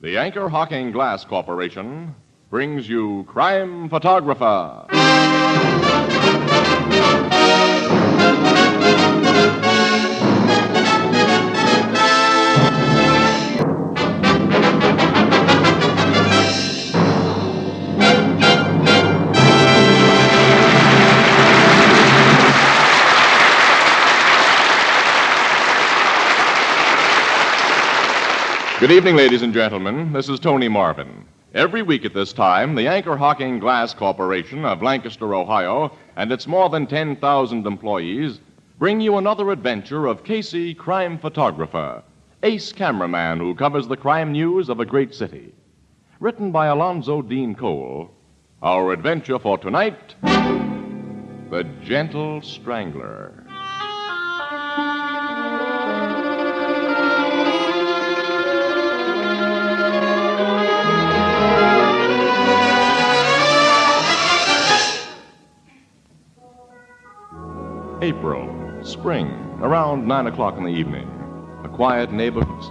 The Anchor Hocking Glass Corporation brings you Crime Photographer. Good evening, ladies and gentlemen. This is Tony Marvin. Every week at this time, the Anchor Hocking Glass Corporation of Lancaster, Ohio, and its more than 10,000 employees bring you another adventure of Casey, crime photographer, ace cameraman who covers the crime news of a great city. Written by Alonzo Dean Cole, our adventure for tonight, The Gentle Strangler. April, spring, around 9 o'clock in the evening. A quiet neighborhood.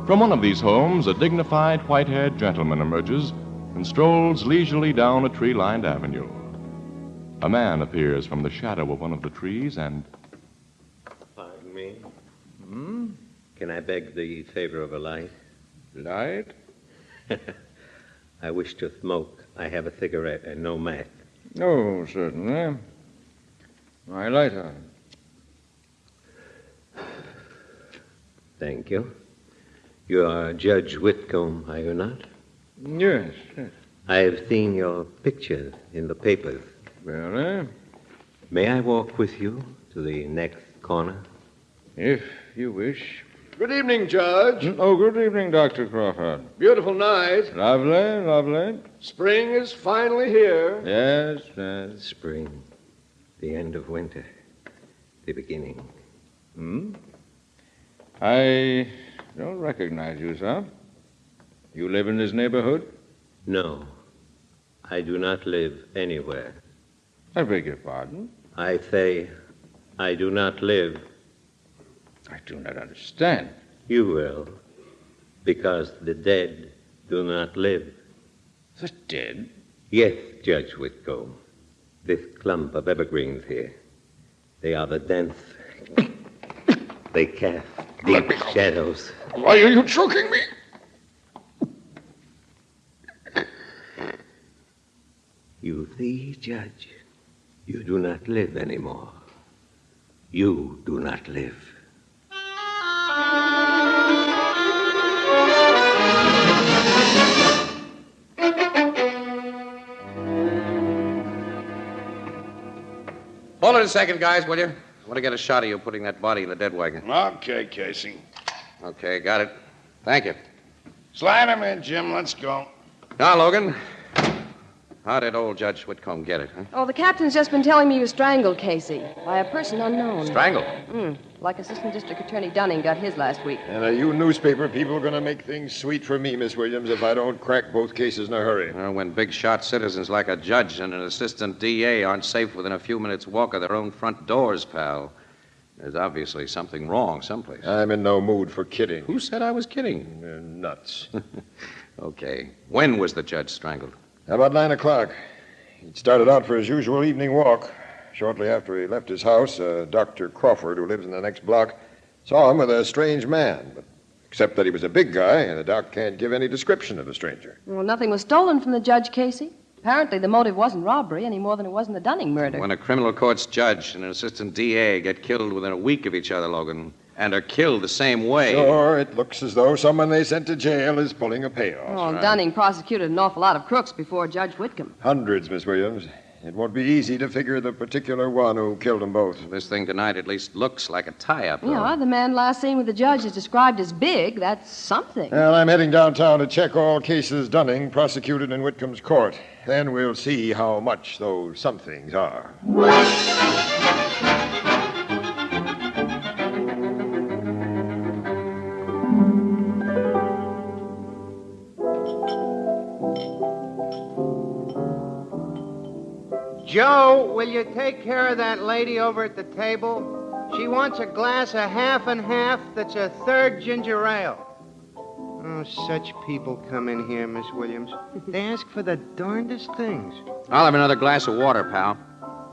From one of these homes, a dignified, white-haired gentleman emerges and strolls leisurely down a tree-lined avenue. A man appears from the shadow of one of the trees and... Pardon me? Can I beg the favor of a light? Light? I wish to smoke. I have a cigarette and no match. Oh, certainly. My lighter. Thank you. You are Judge Whitcomb, are you not? Yes, yes. I have seen your pictures in the papers. Really? May I walk with you to the next corner? If you wish. Good evening, Judge. Oh, good evening, Dr. Crawford. Beautiful night. Lovely, lovely. Spring is finally here. Yes, yes. Spring. The end of winter. The beginning. I don't recognize you, sir. You live in this neighborhood? No. I do not live anywhere. I beg your pardon? I say, I do not live. I do not understand. You will. Because the dead do not live. The dead? Yes, Judge Whitcomb. This clump of evergreens here. They are the dense. They cast deep shadows. Why are you choking me? You see, Judge, you do not live anymore. You do not live. Hold it a second, guys, will you? I want to get a shot of you putting that body in the dead wagon. Okay, Casey. Okay, got it. Thank you. Slide him in, Jim. Let's go. Now, Logan, how did old Judge Whitcomb get it, huh? Oh, the captain's just been telling me you were strangled, Casey, by a person unknown. Strangled? Like Assistant District Attorney Dunning got his last week. And are you newspaper people going to make things sweet for me, Miss Williams, if I don't crack both cases in a hurry? When big shot citizens like a judge and an assistant DA aren't safe within a few minutes' walk of their own front doors, pal, there's obviously something wrong someplace. I'm in no mood for kidding. Who said I was kidding? You're nuts. Okay. When was the judge strangled? About 9 o'clock. He'd started out for his usual evening walk. Shortly after he left his house, Dr. Crawford, who lives in the next block, saw him with a strange man. But except that he was a big guy, and the doc can't give any description of the stranger. Well, nothing was stolen from the judge, Casey. Apparently, the motive wasn't robbery any more than it was in the Dunning murder. When a criminal court's judge and an assistant DA get killed within a week of each other, Logan, and are killed the same way... Sure, it looks as though someone they sent to jail is pulling a payoff. Oh, right. Dunning prosecuted an awful lot of crooks before Judge Whitcomb. Hundreds, Miss Williams. It won't be easy to figure the particular one who killed them both. This thing tonight at least looks like a tie-up, though. Yeah, the man last seen with the judge is described as big. That's something. Well, I'm heading downtown to check all cases Dunning prosecuted in Whitcomb's court. Then we'll see how much those somethings are. Joe, will you take care of that lady over at the table? She wants a glass of half and half that's a third ginger ale. Oh, such people come in here, Miss Williams. They ask for the darndest things. I'll have another glass of water, pal.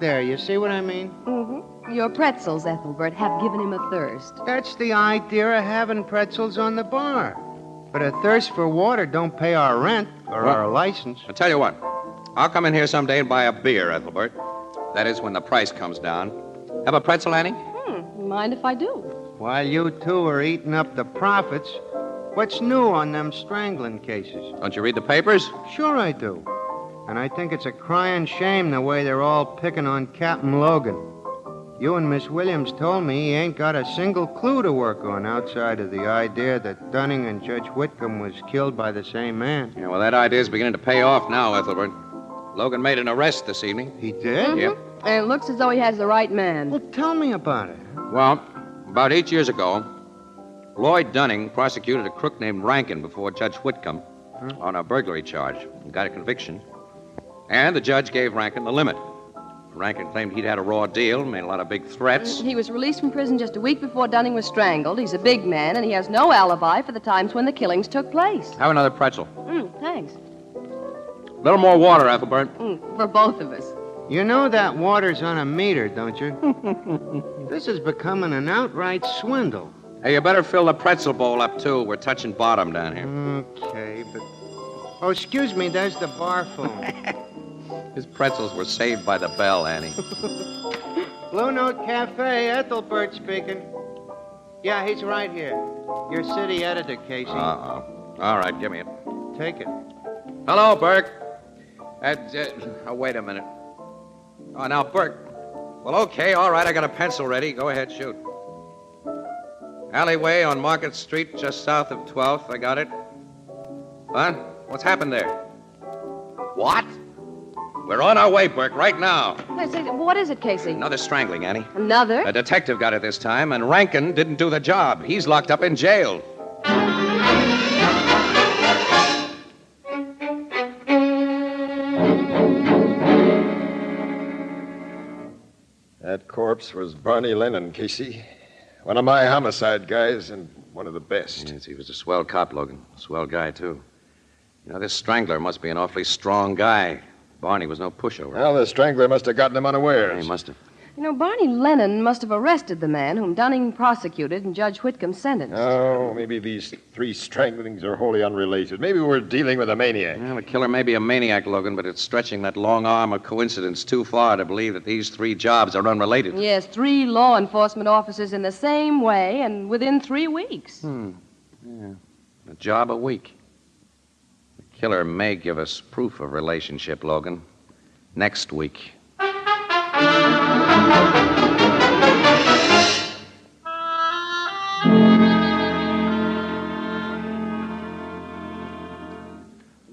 There, you see what I mean? Mm-hmm. Your pretzels, Ethelbert, have given him a thirst. That's the idea of having pretzels on the bar. But a thirst for water don't pay our rent or our license. I'll tell you what. I'll come in here someday and buy a beer, Ethelbert. That is when the price comes down. Have a pretzel, Annie? Mind if I do? While you two are eating up the profits, what's new on them strangling cases? Don't you read the papers? Sure I do. And I think it's a crying shame the way they're all picking on Captain Logan. You and Miss Williams told me he ain't got a single clue to work on outside of the idea that Dunning and Judge Whitcomb was killed by the same man. Yeah, well, that idea's beginning to pay off now, Ethelbert. Logan made an arrest this evening. He did? Yep. And it looks as though he has the right man. Well, tell me about it. Well, about 8 years ago, Lloyd Dunning prosecuted a crook named Rankin before Judge Whitcomb on a burglary charge and got a conviction. And the judge gave Rankin the limit. Rankin claimed he'd had a raw deal, made a lot of big threats. He was released from prison just a week before Dunning was strangled. He's a big man, and he has no alibi for the times when the killings took place. Have another pretzel. Thanks. A little more water, Ethelbert. For both of us. You know that water's on a meter, don't you? This is becoming an outright swindle. Hey, you better fill the pretzel bowl up, too. We're touching bottom down here. Okay, but... Oh, excuse me, there's the bar phone. His pretzels were saved by the bell, Annie. Blue Note Cafe, Ethelbert speaking. Yeah, he's right here. Your city editor, Casey. Uh-oh. All right, give me it. Take it. Hello, Burke. Wait a minute. Oh, now, Burke. Well, okay, all right, I got a pencil ready. Go ahead, shoot. Alleyway on Market Street, just south of 12th. I got it. What? What's happened there? What? We're on our way, Burke, right now. I say, what is it, Casey? Another strangling, Annie. Another? A detective got it this time, and Rankin didn't do the job. He's locked up in jail. That corpse was Barney Lennon, Casey. One of my homicide guys and one of the best. Yes, he was a swell cop, Logan. Swell guy, too. You know, this Strangler must be an awfully strong guy. Barney was no pushover. Well, the Strangler must have gotten him unawares. He must have. You know, Barney Lennon must have arrested the man whom Dunning prosecuted and Judge Whitcomb sentenced. Oh, maybe these three stranglings are wholly unrelated. Maybe we're dealing with a maniac. Well, the killer may be a maniac, Logan, but it's stretching that long arm of coincidence too far to believe that these three jobs are unrelated. Yes, 3 law enforcement officers in the same way and within 3 weeks. Yeah, a job a week. The killer may give us proof of relationship, Logan. Next week.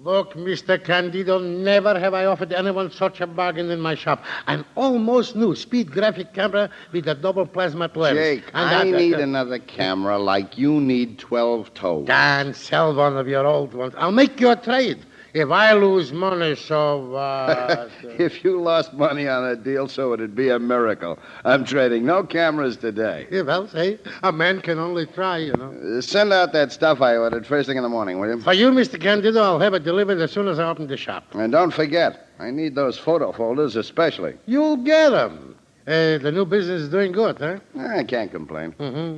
Look, Mr. Candido, never have I offered anyone such a bargain in my shop. An almost new speed graphic camera with a double plasma lens. Jake, I need another camera like you need 12 toes. Dan, sell one of your old ones. I'll make you a trade. If I lose money, so what? If you lost money on a deal, so it'd be a miracle. I'm trading no cameras today. Yeah, well, say, a man can only try, you know. Send out that stuff I ordered first thing in the morning, will you? For you, Mr. Candido, I'll have it delivered as soon as I open the shop. And don't forget, I need those photo folders especially. You'll get them. The new business is doing good, huh? I can't complain.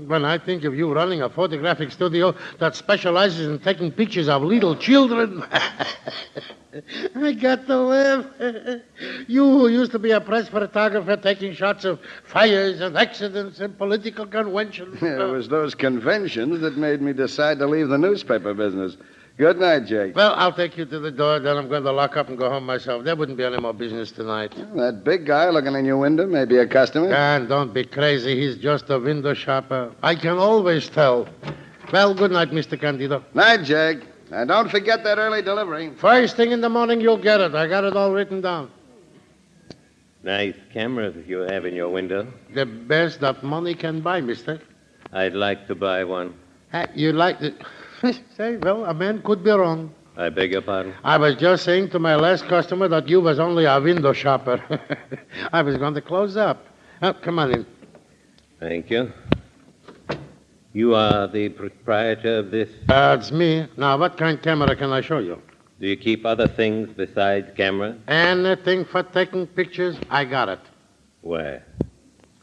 When I think of you running a photographic studio that specializes in taking pictures of little children, I got to laugh. You who used to be a press photographer taking shots of fires and accidents and political conventions. It was those conventions that made me decide to leave the newspaper business. Good night, Jake. Well, I'll take you to the door, then I'm going to lock up and go home myself. There wouldn't be any more business tonight. That big guy looking in your window may be a customer. Dan, don't be crazy. He's just a window shopper. I can always tell. Well, good night, Mr. Candido. Night, Jake. And don't forget that early delivery. First thing in the morning, you'll get it. I got it all written down. Nice camera you have in your window. The best that money can buy, mister. I'd like to buy one. Hey, you like it? Say, well, a man could be wrong. I beg your pardon? I was just saying to my last customer that you was only a window shopper. I was going to close up. Oh, come on in. Thank you. You are the proprietor of this? It's me. Now, what kind of camera can I show you? Do you keep other things besides cameras? Anything for taking pictures, I got it. Where?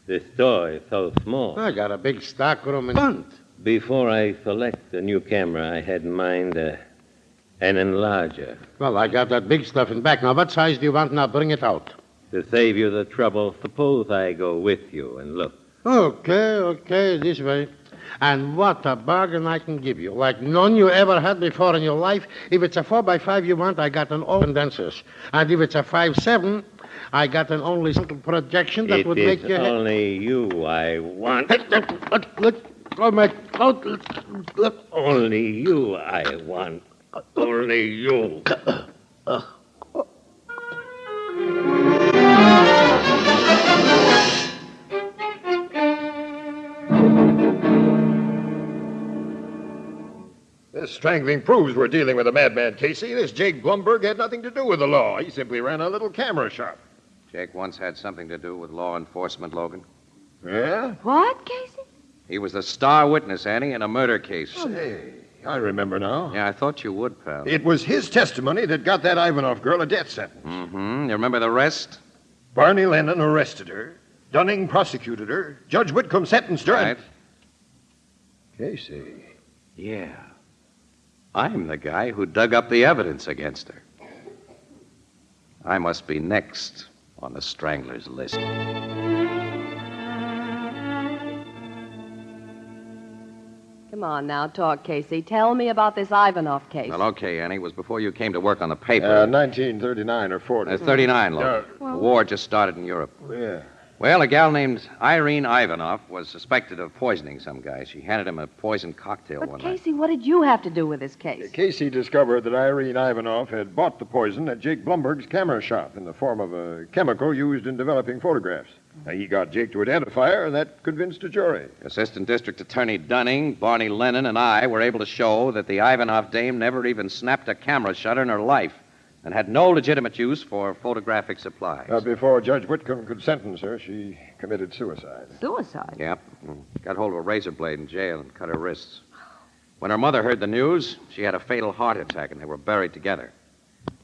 This store is so small. I got a big stock room in front. Before I select a new camera, I had in mind an enlarger. Well, I got that big stuff in back. Now, what size do you want? Now, bring it out. To save you the trouble, suppose I go with you and look. Okay, this way. And what a bargain I can give you. Like none you ever had before in your life. If it's a 4x5 you want, I got an all condensers. And if it's a 5.7, I got an only simple projection that would make you... It is only you I want. Look, Only you I want. Only you. This strangling proves we're dealing with a madman, Casey. This Jake Blumberg had nothing to do with the law. He simply ran a little camera shop. Jake once had something to do with law enforcement, Logan. Yeah? What, Casey? He was the star witness, Annie, in a murder case. Say, I remember now. Yeah, I thought you would, pal. It was his testimony that got that Ivanov girl a death sentence. Mm-hmm. You remember the rest? Barney Lennon arrested her. Dunning prosecuted her. Judge Whitcomb sentenced her. Right. Casey. Yeah. I'm the guy who dug up the evidence against her. I must be next on the Strangler's list. Come on now, talk, Casey. Tell me about this Ivanov case. Well, okay, Annie. It was before you came to work on the paper. 1939 or 40. 39, Logan. The war just started in Europe. Yeah. Well, a gal named Irene Ivanov was suspected of poisoning some guy. She handed him a poisoned cocktail But, one night. Casey, what did you have to do with this case? Casey discovered that Irene Ivanov had bought the poison at Jake Blumberg's camera shop in the form of a chemical used in developing photographs. Now, he got Jake to identify her, and that convinced a jury. Assistant District Attorney Dunning, Barney Lennon, and I were able to show that the Ivanov dame never even snapped a camera shutter in her life and had no legitimate use for photographic supplies. Before Judge Whitcomb could sentence her, she committed suicide. Suicide? Yep. Got hold of a razor blade in jail and cut her wrists. When her mother heard the news, she had a fatal heart attack, and they were buried together.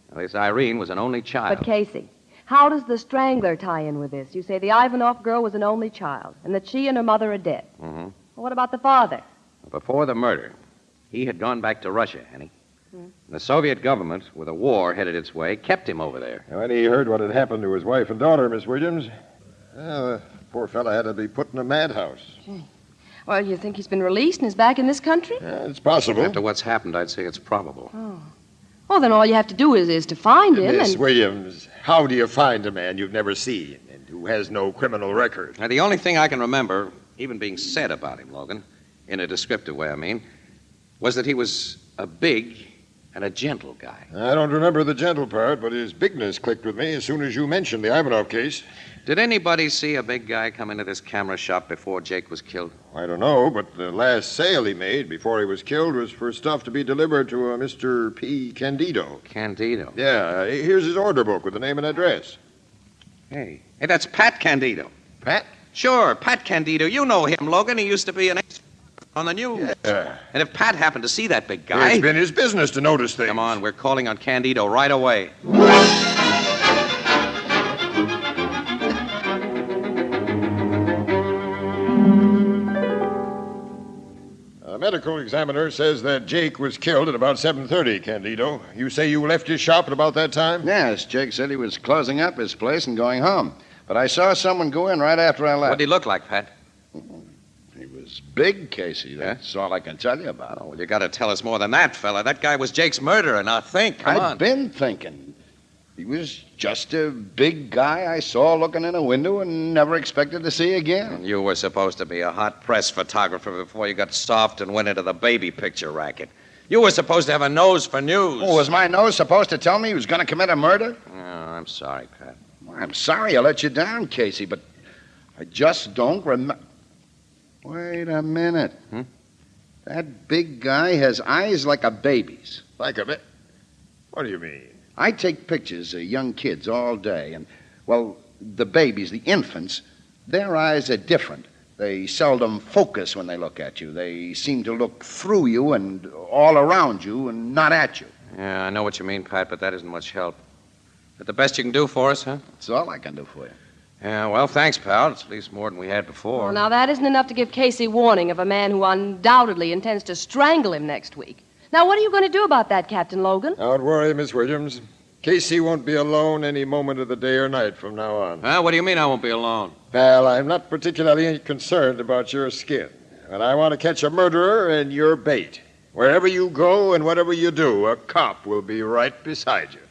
Now, this Irene was an only child. But, Casey, how does the Strangler tie in with this? You say the Ivanov girl was an only child and that she and her mother are dead. Mm-hmm. Well, what about the father? Before the murder, he had gone back to Russia, Annie. The Soviet government, with a war headed its way, kept him over there. When he heard what had happened to his wife and daughter, Miss Williams, the poor fella had to be put in a madhouse. Well, you think he's been released and is back in this country? It's possible. After what's happened, I'd say it's probable. Oh. Well, then all you have to do is to find him Miss and... Williams, how do you find a man you've never seen and who has no criminal record? Now, the only thing I can remember, even being said about him, Logan, in a descriptive way, I mean, was that he was a big and a gentle guy. I don't remember the gentle part, but his bigness clicked with me as soon as you mentioned the Ivanov case. Did anybody see a big guy come into this camera shop before Jake was killed? I don't know, but the last sale he made before he was killed was for stuff to be delivered to a Mr. P. Candido. Candido? Yeah, here's his order book with the name and address. Hey, that's Pat Candido. Pat? Sure, Pat Candido. You know him, Logan. He used to be an on the news. Yeah. And if Pat happened to see that big guy... It's been his business to notice things. Come on, we're calling on Candido right away. The medical examiner says that Jake was killed at about 7:30, Candido. You say you left his shop at about that time? Yes, Jake said he was closing up his place and going home. But I saw someone go in right after I left. What did he look like, Pat? He was big, Casey. That's all I can tell you about him. Oh, well, you got to tell us more than that, fella. That guy was Jake's murderer. Now think. Come on. I've been thinking. He was just a big guy I saw looking in a window and never expected to see again. You were supposed to be a hot press photographer before you got soft and went into the baby picture racket. You were supposed to have a nose for news. Oh, was my nose supposed to tell me he was going to commit a murder? Oh, I'm sorry, Pat. I'm sorry I let you down, Casey, but I just don't remember. Wait a minute. That big guy has eyes like a baby's. Like a bit. What do you mean? I take pictures of young kids all day, and, well, the babies, the infants, their eyes are different. They seldom focus when they look at you. They seem to look through you and all around you and not at you. Yeah, I know what you mean, Pat, but that isn't much help. Is that the best you can do for us, huh? That's all I can do for you. Yeah, well, thanks, pal. It's at least more than we had before. Well, now, that isn't enough to give Casey warning of a man who undoubtedly intends to strangle him next week. Now, what are you going to do about that, Captain Logan? Don't worry, Miss Williams. Casey won't be alone any moment of the day or night from now on. What do you mean I won't be alone? Well, I'm not particularly concerned about your skin, but I want to catch a murderer and you're bait. Wherever you go and whatever you do, a cop will be right beside you.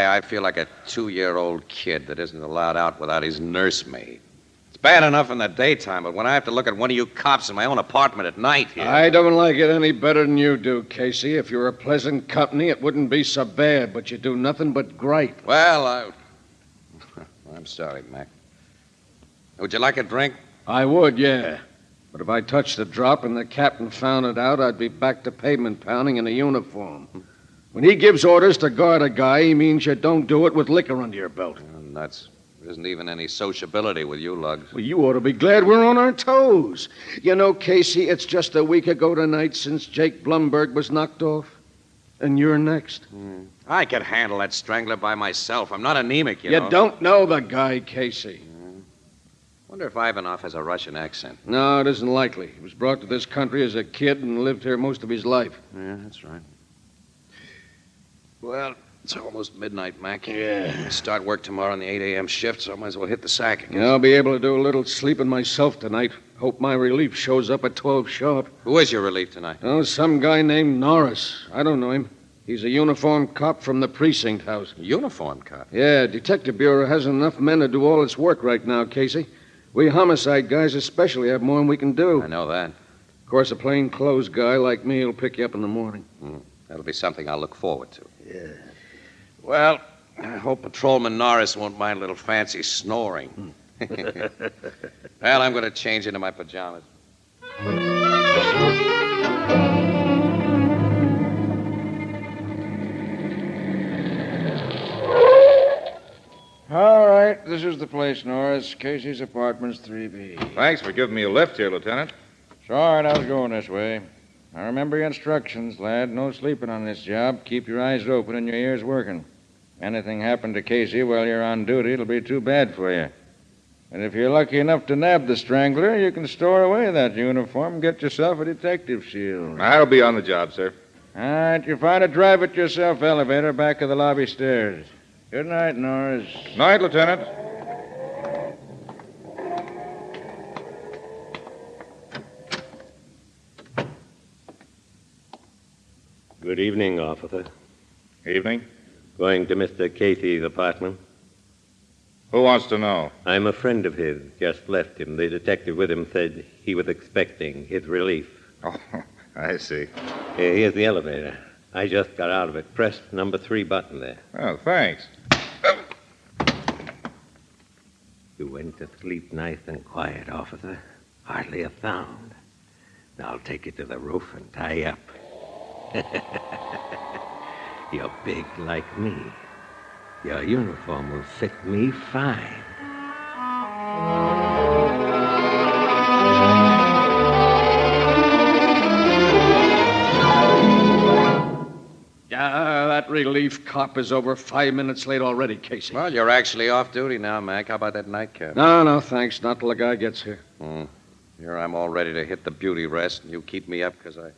I feel like a 2-year-old kid that isn't allowed out without his nursemaid. It's bad enough in the daytime, but when I have to look at one of you cops in my own apartment at night here... I don't like it any better than you do, Casey. If you were a pleasant company, it wouldn't be so bad, but you do nothing but gripe. Well, I'm sorry, Mac. Would you like a drink? I would, yeah. But if I touched a drop and the captain found it out, I'd be back to pavement pounding in a uniform. When he gives orders to guard a guy, he means you don't do it with liquor under your belt. Nuts. There isn't even any sociability with you lugs. Well, you ought to be glad we're on our toes. You know, Casey, it's just a week ago tonight since Jake Blumberg was knocked off. And you're next. I could handle that Strangler by myself. I'm not anemic, you know. You don't know the guy, Casey. Wonder if Ivanov has a Russian accent. No, it isn't likely. He was brought to this country as a kid and lived here most of his life. Yeah, that's right. Well, it's almost midnight, Mac. Yeah. I start work tomorrow on the 8 a.m. shift, so I might as well hit the sack again. I'll be able to do a little sleeping myself tonight. Hope my relief shows up at 12 sharp. Who is your relief tonight? Oh, some guy named Norris. I don't know him. He's a uniformed cop from the precinct house. A uniformed cop? Yeah, Detective Bureau hasn't enough men to do all its work right now, Casey. We homicide guys especially have more than we can do. I know that. Of course, a plain-clothes guy like me will pick you up in the morning. That'll be something I'll look forward to. Yeah. Well, I hope Patrolman Norris won't mind a little fancy snoring. Well, I'm going to change into my pajamas. All right, this is the place, Norris. Casey's apartment's 3B. Thanks for giving me a lift here, Lieutenant. It's all right, I was going this way. Now, remember your instructions, lad. No sleeping on this job. Keep your eyes open and your ears working. Anything happened to Casey while you're on duty, it'll be too bad for you. And if you're lucky enough to nab the Strangler, you can store away that uniform and get yourself a detective shield. I'll be on the job, sir. All right, you find a drive-it-yourself elevator back of the lobby stairs. Good night, Norris. Night, Lieutenant. Good evening, officer. Evening. Going to Mr. Casey's apartment? Who wants to know? I'm a friend of his. Just left him. The detective with him said he was expecting his relief. Oh, I see. Here's the elevator. I just got out of it. Press number 3 button there. Oh, thanks. You went to sleep nice and quiet, officer. Hardly a sound. Now I'll take you to the roof and tie you up. You're big like me. Your uniform will fit me fine. That relief cop is over 5 minutes late already, Casey. Well, you're actually off duty now, Mac. How about that nightcap? No, thanks. Not till the guy gets here. Here I'm all ready to hit the beauty rest, and you keep me up because I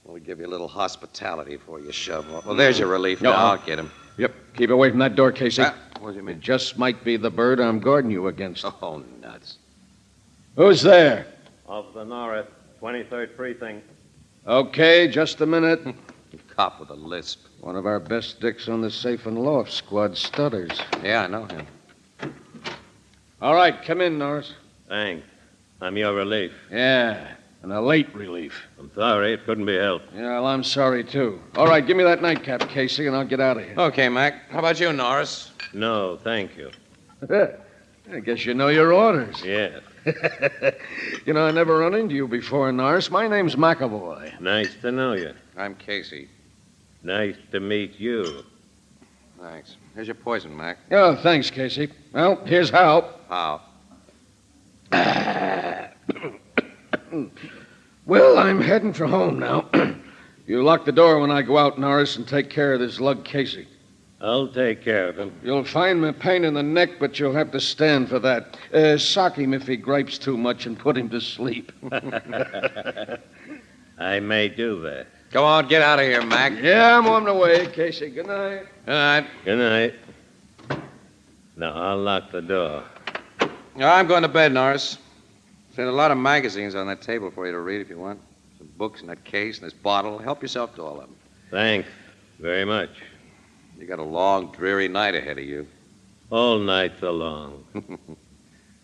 want to give you a little hospitality before you shove off. Well, there's your relief. Now I'll get him. Yep. Keep away from that door, Casey. What do you mean? It just might be the bird I'm guarding you against. Oh, nuts. Who's there? Officer Norris, 23rd Precinct. Okay, just a minute. Cop with a lisp. One of our best dicks on the safe and loft squad stutters. Yeah, I know him. All right, come in, Norris. Thanks. I'm your relief. Yeah, and a late relief. I'm sorry, it couldn't be helped. Yeah, well, I'm sorry, too. All right, give me that nightcap, Casey, and I'll get out of here. Okay, Mac. How about you, Norris? No, thank you. I guess you know your orders. Yes. You know, I never run into you before, Norris. My name's McAvoy. Nice to know you. I'm Casey. Nice to meet you. Thanks. Here's your poison, Mac. Oh, thanks, Casey. Well, here's how. How? Well, I'm heading for home now. You lock the door when I go out, Norris, and take care of this lug Casey. I'll take care of him. You'll find me a pain in the neck, but you'll have to stand for that. Sock him if he gripes too much and put him to sleep. I may do that. Go on, get out of here, Mac. Yeah, I'm on the way, Casey. Good night. Good night. Good night. Now, I'll lock the door. I'm going to bed, Norris. There's a lot of magazines on that table for you to read if you want. Some books in that case and this bottle. Help yourself to all of them. Thanks very much. You got a long, dreary night ahead of you. All nights are long.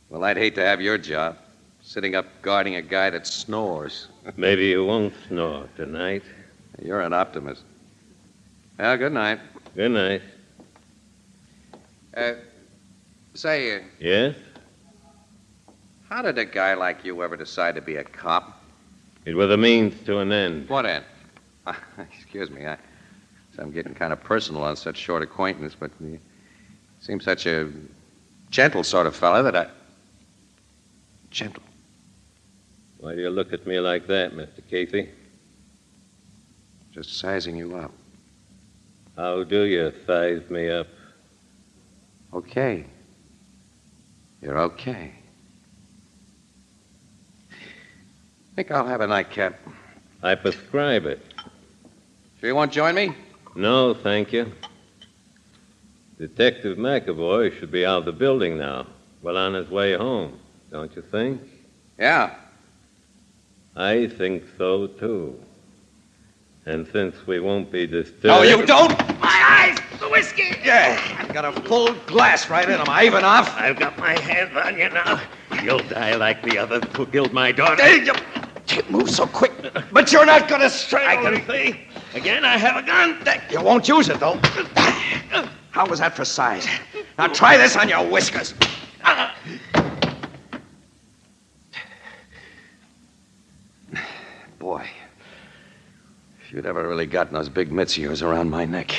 Well, I'd hate to have your job, sitting up guarding a guy that snores. Maybe you won't snore tonight. You're an optimist. Well, good night. Good night. Say, Yes? how did a guy like you ever decide to be a cop? It was a means to an end. What end? Excuse me, I'm getting kind of personal on such short acquaintance, but you seem such a gentle sort of fellow that I... Gentle? Why do you look at me like that, Mr. Casey? Just sizing you up. How do you size me up? Okay. You're okay. Think I'll have a nightcap. I prescribe it. Sure you won't join me? No, thank you. Detective McAvoy should be out of the building now. Well, on his way home, don't you think? Yeah. I think so, too. And since we won't be disturbed... No, you don't! My eyes! The whiskey! Yeah, I've got a full glass right in them. Ivanov. I've got my hands on you now. You'll die like the others who killed my daughter. Hey, you can't move so quick. But you're not going to strangle I can see. Again, I have a gun. You won't use it, though. How was that for size? Now try this on your whiskers. Boy, if you'd ever really gotten those big mitts of yours around my neck.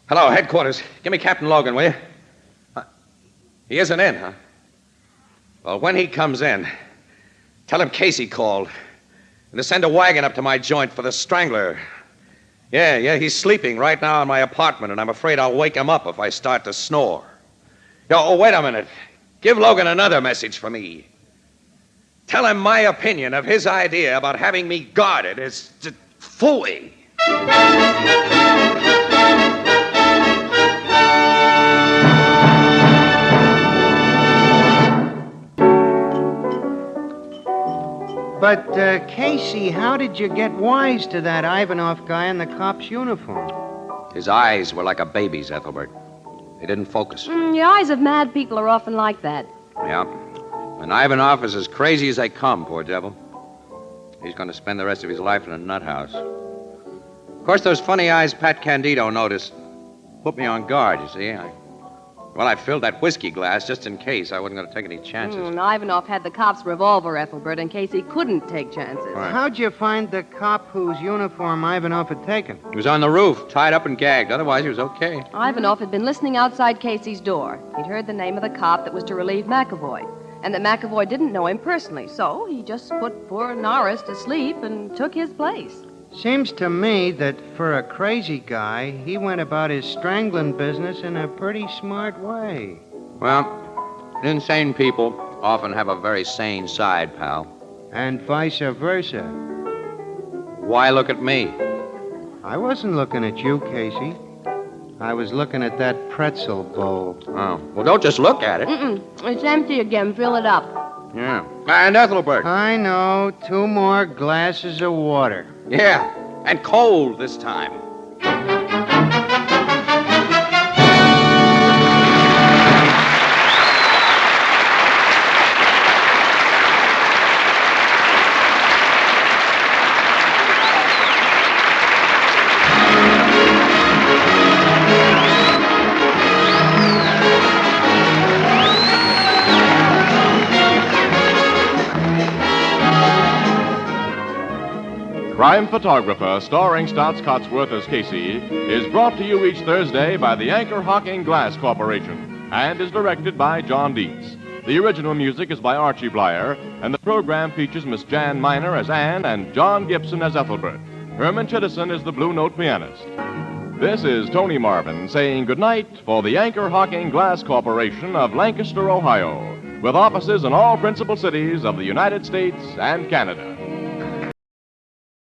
Hello, headquarters. Give me Captain Logan, will you? He isn't in, huh? Well, when he comes in, tell him Casey called. And to send a wagon up to my joint for the Strangler. Yeah, he's sleeping right now in my apartment, and I'm afraid I'll wake him up if I start to snore. Oh, wait a minute. Give Logan another message for me. Tell him my opinion of his idea about having me guarded is phooey. But, Casey, how did you get wise to that Ivanov guy in the cop's uniform? His eyes were like a baby's, Ethelbert. They didn't focus. The eyes of mad people are often like that. Yeah. And Ivanov is as crazy as they come, poor devil. He's going to spend the rest of his life in a nut house. Of course, those funny eyes Pat Candido noticed put me on guard, you see. I filled that whiskey glass just in case. I wasn't going to take any chances. Ivanov had the cop's revolver, Ethelbert, in case he couldn't take chances. Right. How'd you find the cop whose uniform Ivanov had taken? He was on the roof, tied up and gagged. Otherwise, he was okay. Ivanov had been listening outside Casey's door. He'd heard the name of the cop that was to relieve McAvoy, and that McAvoy didn't know him personally, so he just put poor Norris to sleep and took his place. Seems to me that for a crazy guy, he went about his strangling business in a pretty smart way. Well, insane people often have a very sane side, pal. And vice versa. Why look at me? I wasn't looking at you, Casey. I was looking at that pretzel bowl. Oh, well, don't just look at it. It's empty again. Fill it up. Yeah. And Ethelbert. I know. 2 more glasses of water. Yeah, and cold this time. Crime Photographer, starring Stotts Cotsworth as Casey, is brought to you each Thursday by the Anchor Hocking Glass Corporation and is directed by John Dietz. The original music is by Archie Bleyer, and the program features Miss Jan Miner as Anne and John Gibson as Ethelbert. Herman Chittison is the Blue Note pianist. This is Tony Marvin saying goodnight for the Anchor Hocking Glass Corporation of Lancaster, Ohio, with offices in all principal cities of the United States and Canada.